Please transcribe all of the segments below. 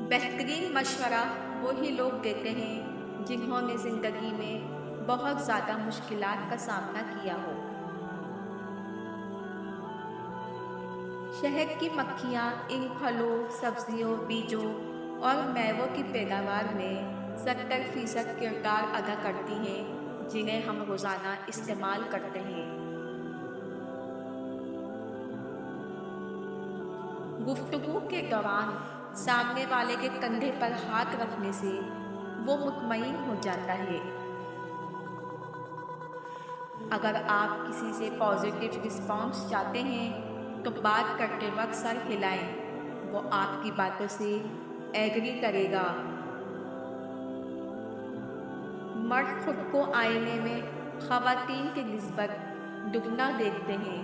बेहतरीन मशवरा वो ही लोग देते हैं जिन्होंने ज़िंदगी में बहुत ज़्यादा मुश्किलात का सामना किया हो। शहद की मक्खियाँ इन फलों, सब्जियों, बीजों और मेवों की पैदावार में 70% किरदार अदा करती हैं, जिन्हें हम रोज़ाना इस्तेमाल करते हैं। गुफ्तगू के दौरान सामने वाले के कंधे पर हाथ रखने से वो मुतमईन हो जाता है। अगर आप किसी से पॉजिटिव रिस्पॉन्स चाहते हैं तो बात करते वक्त सर हिलाएं, वो आपकी बातों से एग्री करेगा। मर्द खुद को आईने में खवातीन की निस्बत दुगना देखते हैं।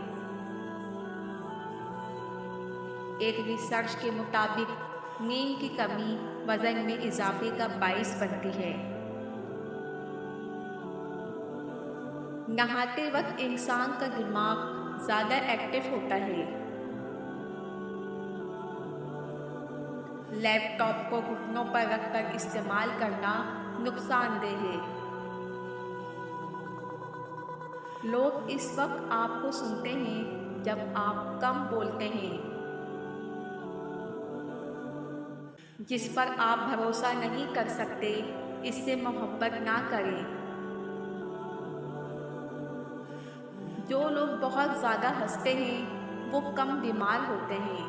एक रिसर्च के मुताबिक नींद की कमी वजन में इजाफे का बाइस बनती है। नहाते वक्त इंसान का दिमाग ज़्यादा एक्टिव होता है। लैपटॉप को घुटनों पर रखकर इस्तेमाल करना नुकसानदेह है। लोग इस वक्त आपको सुनते हैं जब आप कम बोलते हैं। जिस पर आप भरोसा नहीं कर सकते, इससे मोहब्बत ना करें। जो लोग बहुत ज़्यादा हंसते हैं वो कम बीमार होते हैं।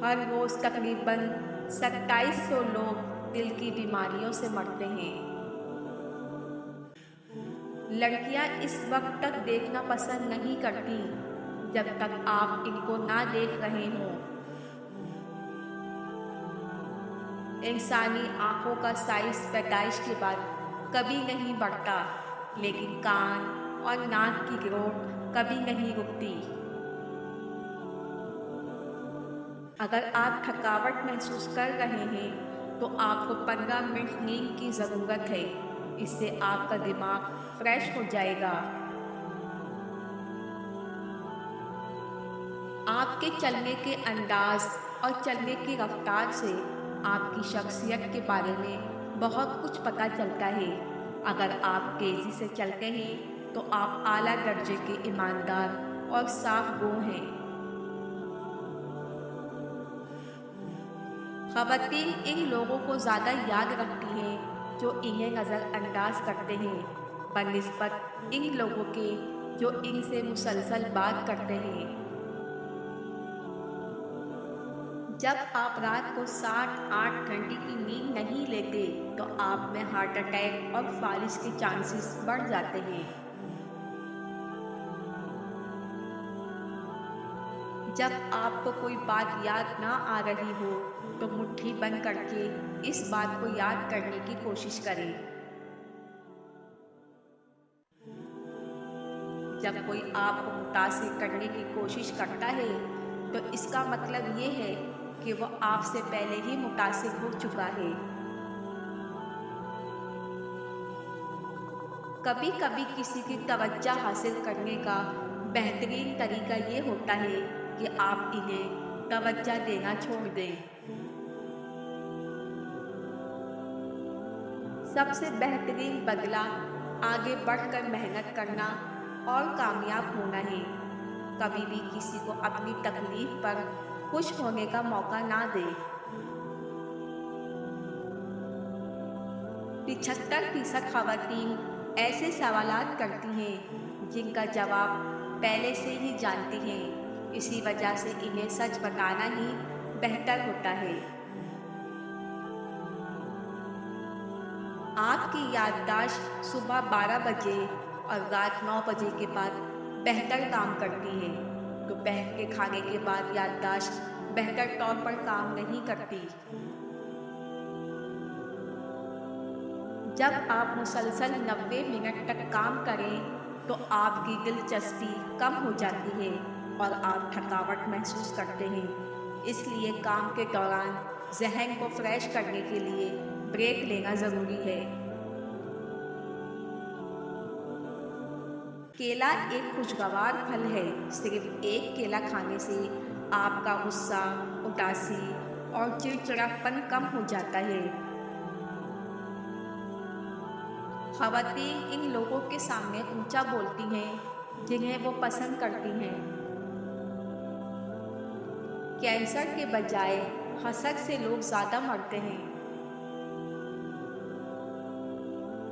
हर रोज़ तकरीबन 2700 लोग दिल की बीमारियों से मरते हैं। लड़कियां इस वक्त तक देखना पसंद नहीं करती जब तक आप इनको ना देख रहे हों। इंसानी आँखों का साइज पैदाइश के बाद कभी नहीं बढ़ता, लेकिन कान और नाक की ग्रोथ कभी नहीं रुकती। अगर आप थकावट महसूस कर रहे हैं तो आपको 15 मिनट नींद की ज़रूरत है। इससे आपका दिमाग फ्रेश हो जाएगा। आपके चलने के अंदाज और चलने की रफ्तार से आपकी शख्सियत के बारे में बहुत कुछ पता चलता है। अगर आप तेज़ी से चलते हैं तो आप आला दर्जे के ईमानदार और साफ गो हैं। ख़वातीन इन लोगों को ज़्यादा याद रखती हैं जो इन्हें नज़रअंदाज करते हैं, बनिस्बत इन लोगों के जो इनसे मुसलसल बात करते हैं। जब आप रात को 7-8 घंटे की नींद नहीं लेते तो आप में हार्ट अटैक और फालिज के चांसेस बढ़ जाते हैं। जब आपको कोई बात याद ना आ रही हो तो मुट्ठी बंद करके इस बात को याद करने की कोशिश करें। जब कोई आपको मुतासिर करने की कोशिश करता है तो इसका मतलब ये है कि वो आपसे पहले ही मुतासिर हो चुका है। कभी कभी किसी की तवज्जो हासिल करने का बेहतरीन तरीका ये होता है कि आप इन्हें तवज्जो देना छोड़ दें। सबसे बेहतरीन बदला आगे बढ़कर मेहनत करना और कामयाब होना है। कभी भी किसी को अपनी तकलीफ पर खुश होने का मौका ना दें। 75% खवातीन ऐसे सवालात करती हैं जिनका जवाब पहले से ही जानती हैं। इसी वजह से इन्हें सच बताना ही बेहतर होता है। आपकी याददाश्त सुबह 12 बजे और रात 9 बजे के बाद बेहतर काम करती है। दोपहर के खाने के बाद याददाश्त बेहतर तौर पर काम नहीं करती। जब आप मुसलसल 90 मिनट तक काम करें तो आपकी दिलचस्पी कम हो जाती है और आप थकावट महसूस करते हैं। इसलिए काम के दौरान जहन को फ्रेश करने के लिए ब्रेक लेना ज़रूरी है। केला एक खुशगवार फल है। सिर्फ एक केला खाने से आपका गुस्सा, उदासी और चिड़चिड़ापन कम हो जाता है। ख़वातीन इन लोगों के सामने ऊंचा बोलती हैं जिन्हें वो पसंद करती हैं। कैंसर के बजाय हसद से लोग ज़्यादा मरते हैं।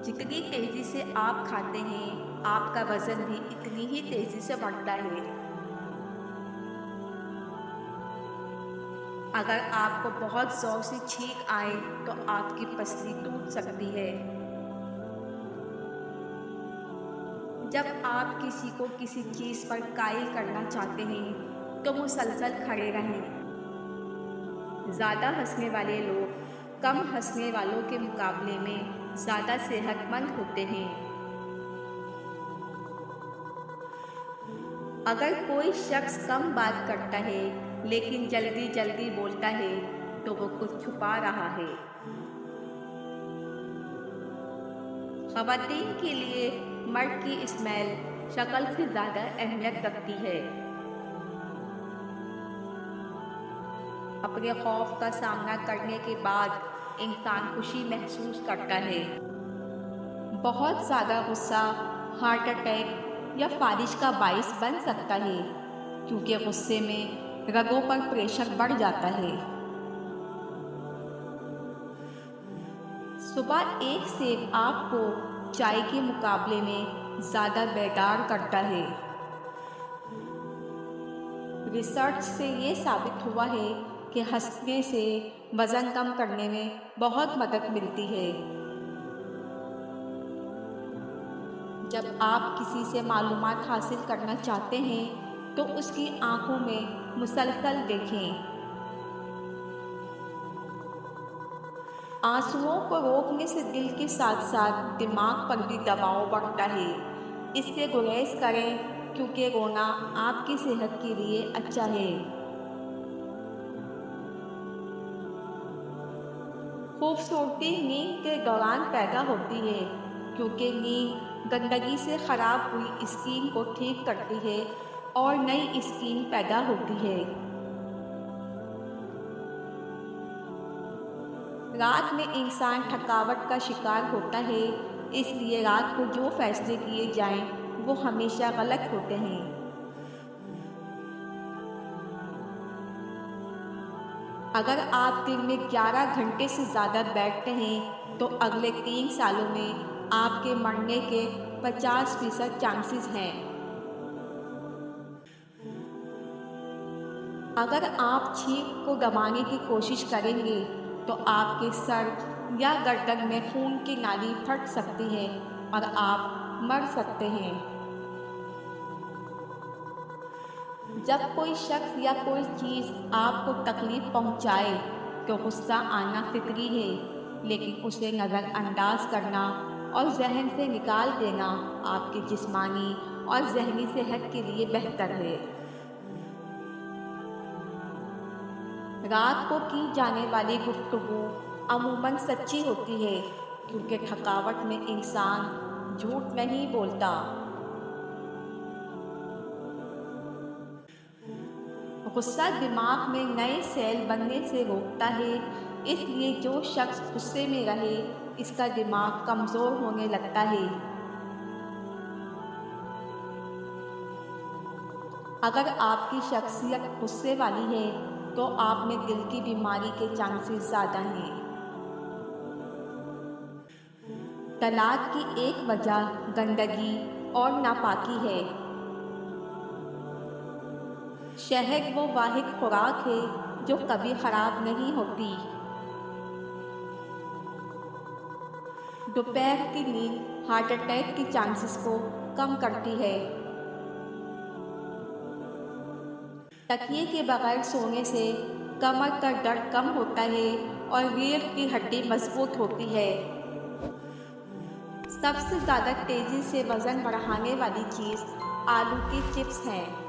जितनी तेज़ी से आप खाते हैं, आपका वज़न भी इतनी ही तेज़ी से बढ़ता है। अगर आपको बहुत ज़ोर से छींक आए तो आपकी पसली टूट सकती है। जब आप किसी को किसी चीज़ पर कायल करना चाहते हैं तो मुसलसल खड़े रहें। ज़्यादा हंसने वाले लोग कम हंसने वालों के मुकाबले में ज़्यादा सेहतमंद होते हैं। अगर कोई शख्स कम बात करता है लेकिन जल्दी जल्दी बोलता है तो वो कुछ छुपा रहा है। ख़वातीन के लिए मर्द की स्मेल शक्ल से ज़्यादा अहमियत रखती है। अपने खौफ का सामना करने के बाद इंसान खुशी महसूस करता है। बहुत ज़्यादा गुस्सा हार्ट अटैक या फालिज का बाइस बन सकता है, क्योंकि गुस्से में रगों पर प्रेशर बढ़ जाता है। सुबह एक सेब आपको चाय के मुकाबले में ज़्यादा बेदार करता है। रिसर्च से ये साबित हुआ है कि हंसने से वज़न कम करने में बहुत मदद मिलती है। जब आप किसी से मालूमात हासिल करना चाहते हैं तो उसकी आंखों में मुसलसल देखें। आंसुओं को रोकने से दिल के साथ साथ दिमाग पर भी दबाव बढ़ता है। इससे गुरेज करें, क्योंकि रोना आपकी सेहत के लिए अच्छा है। खूबसूरती नींद के दौरान पैदा होती है, क्योंकि नींद गंदगी से ख़राब हुई स्किन को ठीक करती है और नई स्किन पैदा होती है। रात में इंसान थकावट का शिकार होता है, इसलिए रात को जो फैसले किए जाएं वो हमेशा गलत होते हैं। अगर आप दिन में 11 घंटे से ज़्यादा बैठते हैं तो अगले 3 सालों में आपके मरने के 50% चांसेस हैं। अगर आप छींक को दबाने की कोशिश करेंगे तो आपके सर या गर्दन में खून की नाली फट सकती है और आप मर सकते हैं। जब कोई शख्स या कोई चीज़ आपको तकलीफ़ पहुंचाए तो गुस्सा आना फितरी है, लेकिन उसे नज़रअंदाज करना और जहन से निकाल देना आपकी जिस्मानी और ज़हनी सेहत के लिए बेहतर है। रात को की जाने वाली गुफ्तगू अमूमन सच्ची होती है, क्योंकि थकावट में इंसान झूठ नहीं बोलता। गुस्सा दिमाग में नए सेल बनने से रोकता है, इसलिए जो शख्स गुस्से में रहे इसका दिमाग कमज़ोर होने लगता है। अगर आपकी शख्सियत गुस्से वाली है तो आप में दिल की बीमारी के चांसेस ज़्यादा हैं। तलाक की एक वजह गंदगी और नापाकी है। शहद वो वाहिद खुराक है जो कभी ख़राब नहीं होती। दोपहर की नींद हार्ट अटैक के चांसेस को कम करती है। तकिए के बगैर सोने से कमर का दर्द कम होता है और रीढ़ की हड्डी मजबूत होती है। सबसे ज़्यादा तेज़ी से वज़न बढ़ाने वाली चीज़ आलू की चिप्स हैं।